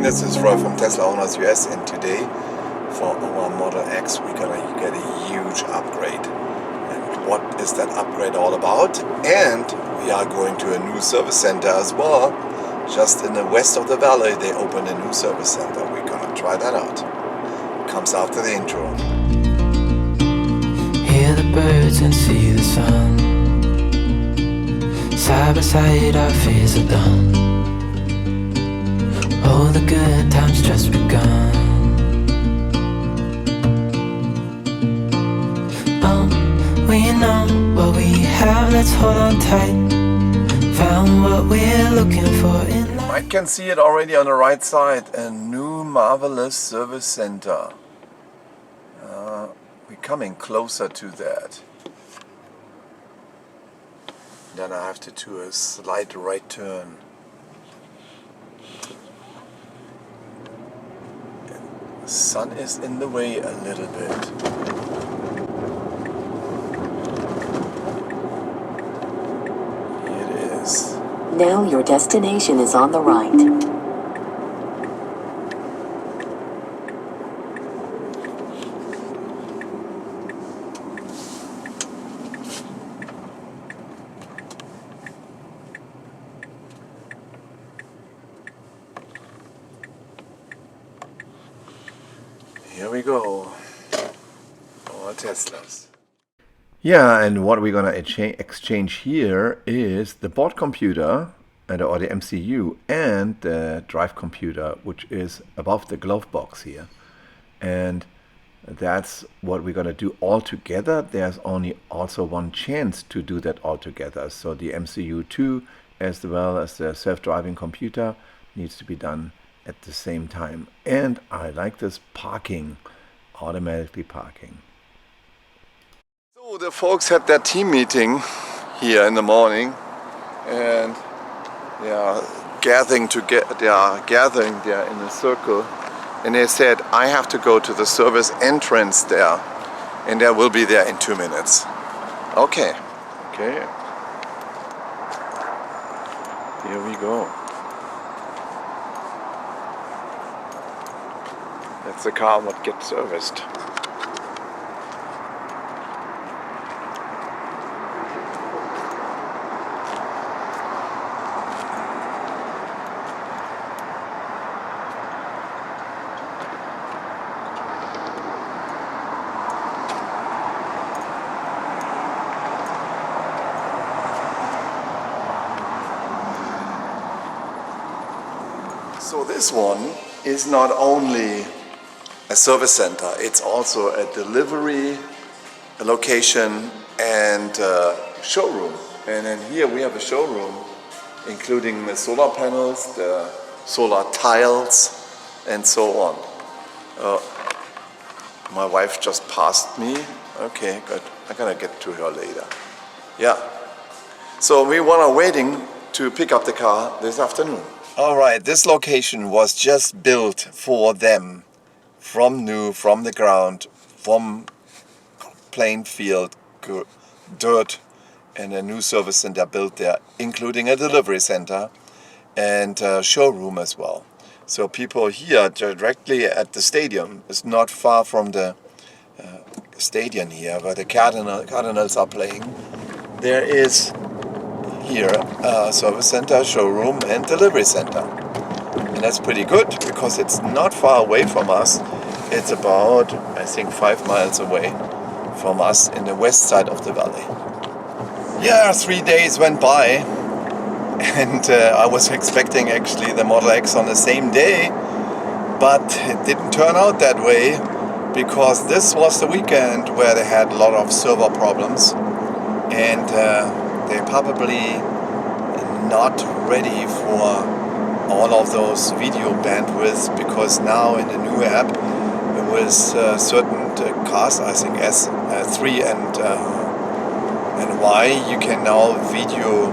morning, this is Roy from Tesla Owners US, and today for our Model X we're gonna get a huge upgrade. And what is that upgrade all about? And we are going to a new service center as well. Just in the west of the valley they opened a new service center. We're gonna try that out. Comes after the intro. Hear the birds and see the sun. Side by side our fears are done. All the good times just begun. Oh, we know what we have, let's hold on tight. Found what we're looking for in life. I can see it already on the right side, a new marvelous service center. We're coming closer to that. Then I have to do a slight right turn. The sun is in the way a little bit. Here it is. Now your destination is on the right. Here we go. All Teslas. Yeah, and what we're gonna exchange here is the board computer or the MCU and the drive computer, which is above the glove box here. And that's what we're gonna do all together. There's only also one chance to do that all together. So the MCU 2 as well as the self-driving computer needs to be done at the same time. And I like this parking, automatically parking. So the folks had their team meeting here in the morning, and they are gathering there in a circle, and they said I have to go to the service entrance there, and I will be there in 2 minutes. Okay. Here we go. That's the car what gets serviced. So this one is not only a service center, it's also a delivery, a location, and a showroom. And then here we have a showroom including the solar panels, the solar tiles, and so on. My wife just passed me. Okay, good. I'm gonna get to her later. Yeah. So we were waiting to pick up the car this afternoon. All right, this location was just built for them. From new, from the ground, from plain field, dirt, and a new service center built there, including a delivery center and a showroom as well. So people here directly at the stadium, is not far from the stadium here where the Cardinals are playing. There is here a service center, showroom, and delivery center. And that's pretty good because it's not far away from us. It's about, I think, 5 miles away from us in the west side of the valley. Yeah, 3 days went by, and I was expecting actually the Model X on the same day, but it didn't turn out that way because this was the weekend where they had a lot of server problems, and they're probably not ready for all of those video bandwidths, because now in the new app with certain cars, I think S3 and Y, you can now video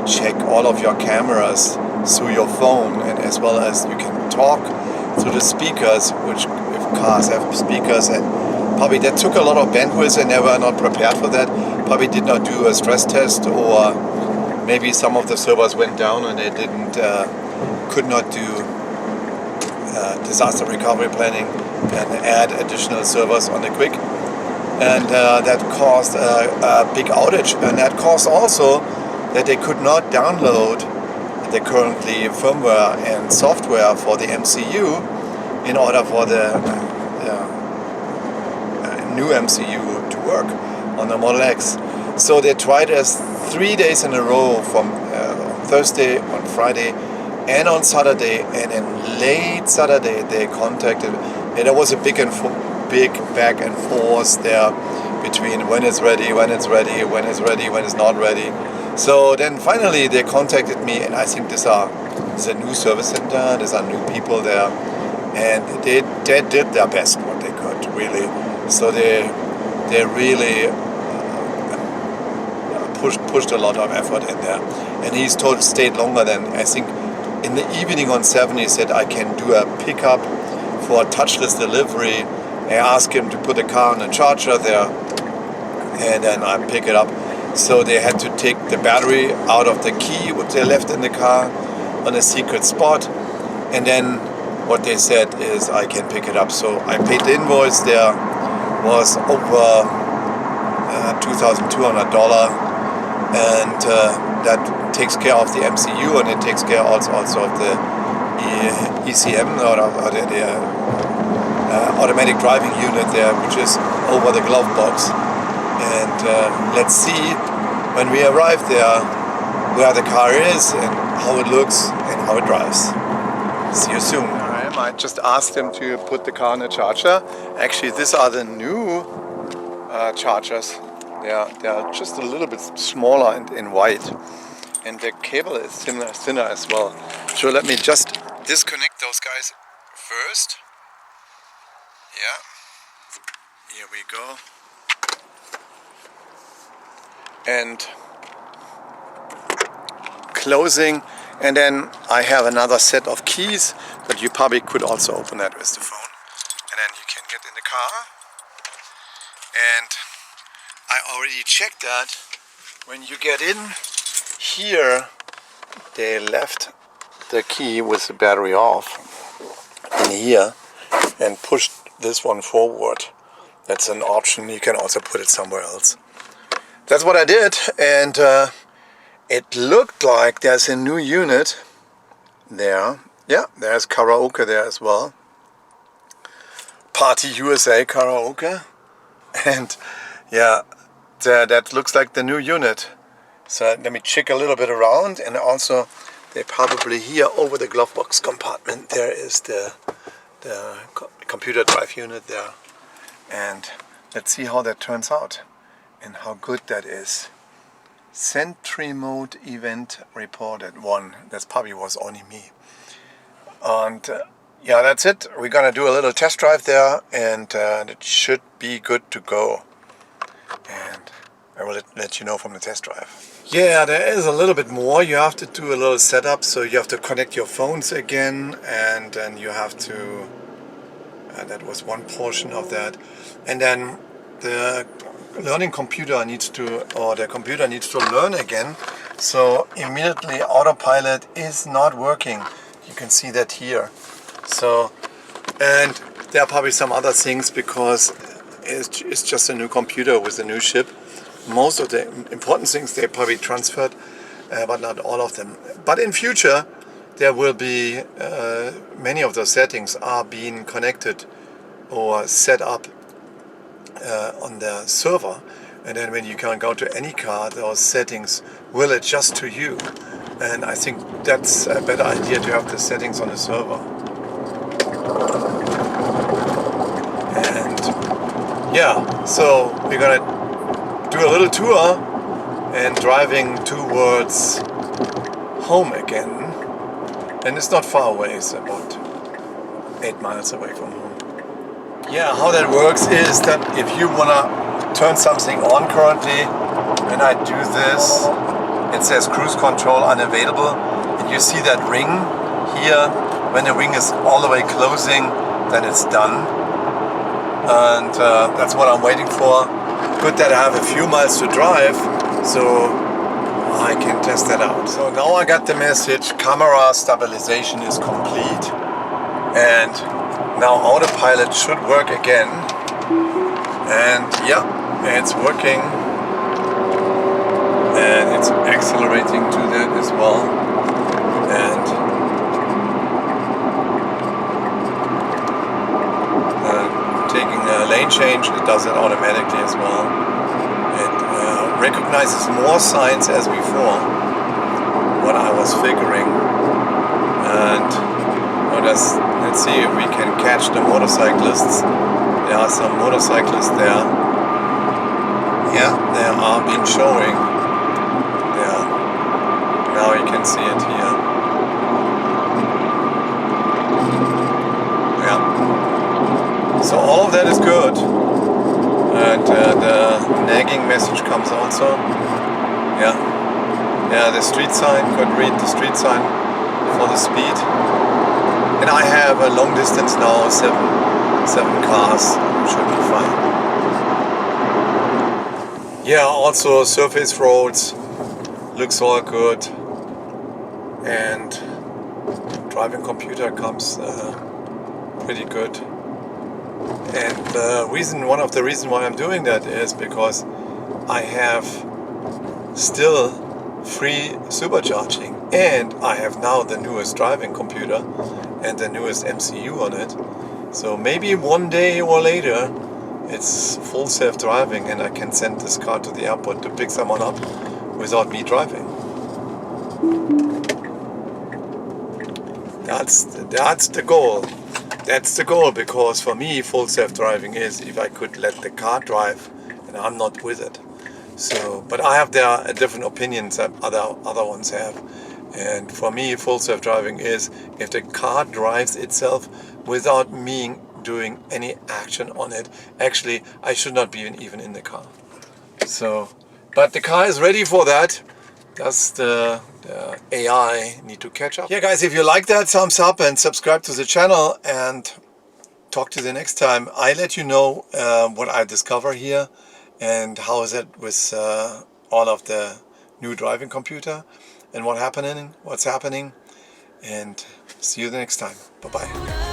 check all of your cameras through your phone, and as well as you can talk through the speakers, which if cars have speakers, and probably that took a lot of bandwidth and they were not prepared for that. Probably did not do a stress test, or maybe some of the servers went down and they could not do disaster recovery planning and add additional servers on the quick. And that caused a big outage, and that caused also that they could not download the currently firmware and software for the MCU in order for the new MCU to work on the Model X. So they tried us 3 days in a row from Thursday, on Friday, and on Saturday, and then late Saturday they contacted, and there was a big back and forth there between when it's ready, when it's ready, when it's ready, when it's not ready. So then finally they contacted me, and I think there's a new service center, there's new people there, and they did their best what they could, really. So they really pushed a lot of effort in there. And he's stayed longer than, I think, in the evening on 7 he said I can do a pickup for a touchless delivery. I asked him to put the car on a charger there, and then I pick it up. So they had to take the battery out of the key which they left in the car on a secret spot, and then what they said is I can pick it up. So I paid the invoice there, was over $2,200, and that takes care of the MCU, and it takes care also of the ECM, or the automatic driving unit there, which is over the glove box. And let's see when we arrive there where the car is and how it looks and how it drives. See you soon. I just asked him to put the car on a charger. Actually, these are the new chargers. They are just a little bit smaller and in white, and the cable is thinner as well. So let me just disconnect those guys first. Yeah, here we go. And closing, and then I have another set of keys, but you probably could also open that with the phone, and then you can get in the car. And I already checked that when you get in here, they left the key with the battery off in here and pushed this one forward. That's an option. You can also put it somewhere else. That's what I did, and it looked like there's a new unit there. Yeah, there's karaoke there as well. Party USA karaoke. And yeah, that looks like the new unit. So let me check a little bit around, and also they probably here over the glove box compartment there is the computer drive unit there. And let's see how that turns out and how good that is. Sentry mode event reported 1. That probably was only me. And yeah, that's it. We're gonna do a little test drive there, and it should be good to go. And I will let you know from the test drive. Yeah, there is a little bit more. You have to do a little setup, so you have to connect your phones again, and then you have to, that was one portion of that. And then the learning computer needs to, or the computer needs to learn again. So immediately autopilot is not working. You can see that here. So, and there are probably some other things because it's just a new computer with a new chip. Most of the important things they probably transferred, but not all of them. But in future, there will be many of those settings are being connected or set up on the server, and then when you can go to any car, those settings will adjust to you. And I think that's a better idea to have the settings on the server. And yeah, so we're gonna do a little tour and driving towards home again. And it's not far away, it's about 8 miles away from home. Yeah, how that works is that if you wanna turn something on currently, when I do this, it says cruise control unavailable, and you see that ring here. When the ring is all the way closing, then it's done. And that's what I'm waiting for. Good that I have a few miles to drive, so I can test that out. So now I got the message, camera stabilization is complete. And now autopilot should work again. And yeah, it's working. And it's accelerating to that as well. And taking a lane change, it does it automatically as well. It recognizes more signs as before, what I was figuring. And let's see if we can catch the motorcyclists. There are some motorcyclists there. Yeah, they are being showing. Yeah, now you can see it here. Yeah. So all of that is good. And the nagging message comes also. Yeah. Yeah, the street sign, could read the street sign for the speed. And I have a long distance now, seven cars, should be fine. Yeah, also surface roads, looks all good. And driving computer comes pretty good. And one of the reasons why I'm doing that is because I have still free supercharging, and I have now the newest driving computer and the newest MCU on it. So maybe one day or later it's full self-driving and I can send this car to the airport to pick someone up without me driving. That's the goal. That's the goal, because for me full self-driving is if I could let the car drive and I'm not with it. So, but I have there different opinions that other ones have. And for me, full self-driving is if the car drives itself without me doing any action on it. Actually, I should not be even in the car. So, but the car is ready for that. Does the AI need to catch up? Yeah, guys, if you like that, thumbs up and subscribe to the channel, and talk to you the next time. I let you know what I discover here and how is it with all of the new driving computer and what's happening, and see you the next time. Bye-bye.